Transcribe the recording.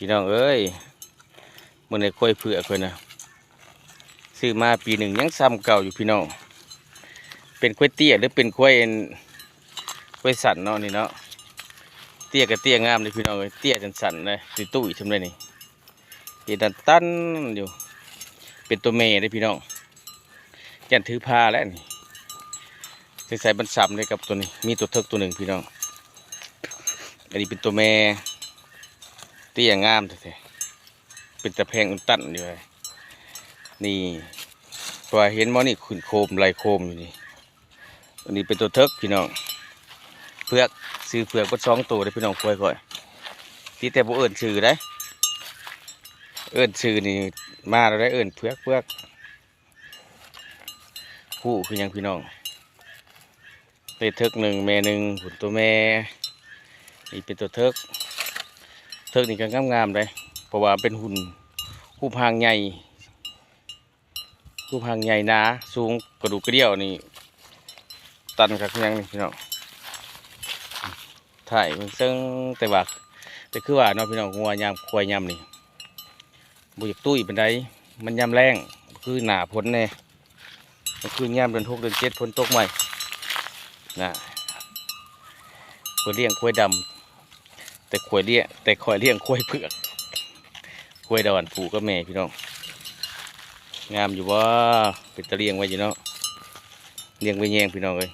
พี่น้องเอ้ยมื่อในค่อยเผือกเลยนะซื้อมาปีหนึ่งยังซ้ำเก่าอยู่พี่น้องเป็นกล้วยเตี้ยหรือเป็นกล้วยสันเนาะนี่เนาะเตี้ยกับเตี้ยงามเลยพี่น้องเอ้ยเตี้ยสันเลยตุ้ยตุ้ยทำได้นี่เตี้ยตันอยู่เป็นตัวเมย์เลยพี่น้องยันถือผ้าแล้วนี่ใส่บรรสัมเลยกับตัวนี้มีตัวเทิกตัวหนึ่งพี่น้องอันนี้เป็นตัวแม่เตี้ยงามแท้ๆเป็นตะแพงอุ่นตันอยู่เลยนี่ตัวเห็นมอนี่ขุนโคมลายโคมอยู่นี่อันนี้เป็นตัวเทิกพี่น้องเผือกซื้อเผือกก็2 ตัวได้พี่น้องค่อยๆที่แต่บ่เอิ้นชื่อได้เอิ้นชื่อนี่มาแล้วได้เอิ้นเผือกคู่คือยังพี่น้องได้เทิก1แม่1หุ่นตัวแม่นี่เป็นตัวเทิกนี่ก็งามๆเลยเพราะว่าเป็นหุ่นรูปร่างใหญ่หนาสูงกระดูกกระเดี่ยวนี่ตันครับยังนี่พี่น้องถ่ายมันซึ่งแต่คือว่าเนาะพี่น้องงัวยามควายยามนี่บุยตุ้ยเป็นไดมันยามแรงคือหนาพ้นแน่มันคือยามเดือน6 เดือน 7พ้นตกใหม่นะควายเลี้ยงควายดำแต่ควายเลี้ยงควายเผือกควายดอนผูกก็แม่พี่น้องงามอยู่ว่าเป็นตะเลียงไว้อยู่เนาะเลี้ยงไว้แยงพี่น้องเลย